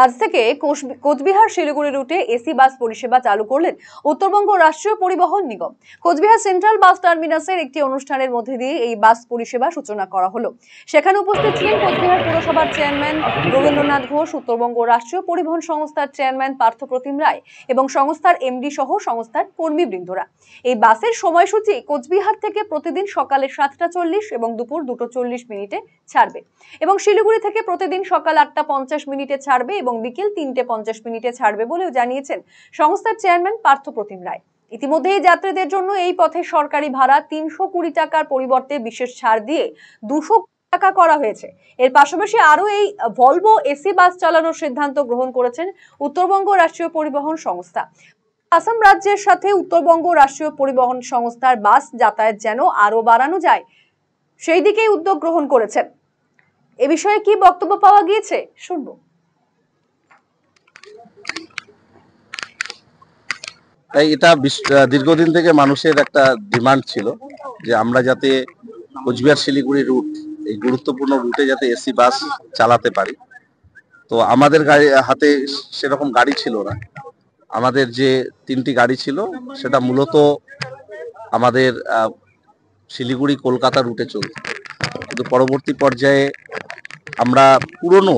আজ থেকে কোচবিহার শিলিগুড়ি রুটে এসি বাস পরিষেবা চালু করলেন উত্তরবঙ্গ রাষ্ট্রীয় পরিবহন নিগম। কোচবিহার সেন্ট্রাল বাস টার্মিনাসের একটি অনুষ্ঠানের মধ্যে দিয়ে এই বাস পরিষেবা সূচনা করা হলো। সেখানে উপস্থিত ছিলেন কোচবিহার পুরসভার চেয়ারম্যান রবীন্দ্রনাথ ঘোষ, উত্তরবঙ্গ রাষ্ট্রীয় পরিবহন সংস্থার চেয়ারম্যান পার্থপ্রতিম রায় এবং সংস্থার এমডি সহ সংস্থার কর্মীবৃন্দরা। এই বাসের সময়সূচি কোচবিহার থেকে প্রতিদিন সকালে 7:40 এবং দুপুর 2:40 ছাড়বে এবং শিলিগুড়ি থেকে প্রতিদিন সকাল 8:50 ছাড়বে এবং বিকেল 3:50 ছাড়বে বলেও জানিয়েছেন সংস্থার চেয়ারম্যান পার্থপ্রতিম রায়। ইতিমধ্যে যাত্রীদের জন্য এই পথে সরকারি ভাড়া 320 টাকার পরিবর্তে বিশেষ ছাড় দিয়ে 200 টাকা করা হয়েছে। এর পাশাপাশি আরো এই ভলভো এসি বাস চালানোর সিদ্ধান্ত গ্রহণ করেছেন উত্তরবঙ্গ রাষ্ট্রীয় পরিবহন সংস্থা। আসাম রাজ্যের সাথে উত্তরবঙ্গ রাষ্ট্রীয় পরিবহন সংস্থার বাস যাতায়াত যেন আরো বাড়ানো যায় সেই দিকেই উদ্যোগ গ্রহণ করেছেন। এ বিষয়ে কি বক্তব্য পাওয়া গিয়েছে শুনবো। এটা দীর্ঘদিন থেকে মানুষের একটা ডিমান্ড ছিল যে আমরা যাতে কোচবিহার শিলিগুড়ি রুট, এই গুরুত্বপূর্ণ রুটে যাতে এসি বাস চালাতে পারি। তো আমাদের হাতে সেরকম গাড়ি ছিল না। আমাদের যে 3টি গাড়ি ছিল সেটা মূলত আমাদের শিলিগুড়ি কলকাতা রুটে চলত, কিন্তু পরবর্তী পর্যায়ে আমরা পুরনো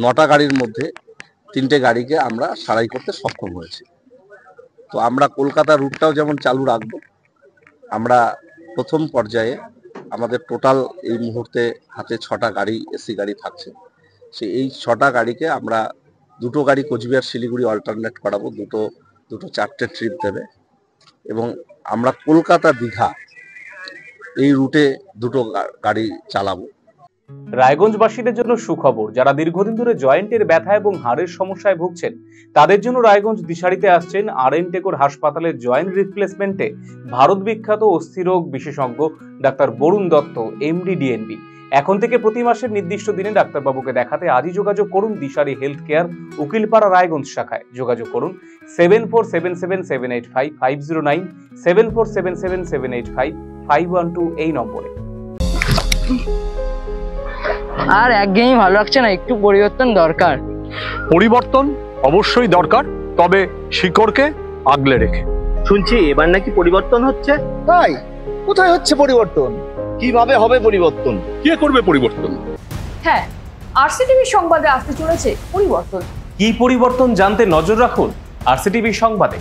9টা গাড়ির মধ্যে 3টে গাড়িকে আমরা সারাই করতে সক্ষম হয়েছি। তো আমরা কলকাতা রুটটাও যেমন চালু রাখবো, আমরা প্রথম পর্যায়ে আমাদের টোটাল এই মুহূর্তে হাতে 6টা গাড়ি এসি গাড়ি থাকছে। এই 6টা গাড়িকে আমরা 2টো গাড়ি কোচবিহার শিলিগুড়ি অল্টারনেট করাবো, দুটো 4টে ট্রিপ দেবে এবং আমরা কলকাতা দীঘা এই রুটে 2টো গাড়ি চালাবো। রায়গঞ্জবাসীদের জন্য সুখবর, যারা দীর্ঘদিন ধরে জয়েন্টের ব্যথা এবং হাড়ের সমস্যায় ভুগছেন তাদের জন্য রায়গঞ্জ দিশারিতে আসছেন আর.এন. টেকর হাসপাতালের জয়েন্ট রিপ্লেসমেন্টে ভারত বিখ্যাত অস্থিরোগ বিশেষজ্ঞ doctor Varun Dutta, MD, DNB. এখন থেকে প্রতি মাসের নির্দিষ্ট দিনে ডাক্তারবাবুকে দেখাতে আজই যোগাযোগ করুন দিশারি হেলথ কেয়ার, উকিলপাড়া, রায়গঞ্জ শাখায়। যোগাযোগ করুন 7477785509, 7477785512 এই নম্বরে। আর একঘেয়েমি ভালো লাগছে না, একটু পরিবর্তন দরকার। পরিবর্তন অবশ্যই দরকার, তবে শিকড়কে আগলে রেখে। শুনছি এবার নাকি পরিবর্তন হচ্ছে। তাই? কোথায় হচ্ছে পরিবর্তন? কিভাবে হবে পরিবর্তন? কে করবে পরিবর্তন? হ্যাঁ, আরসিটিভি সংবাদে আসতে চলেছে পরিবর্তন। কি পরিবর্তন জানতে নজর রাখুন আরসিটিভি সংবাদে।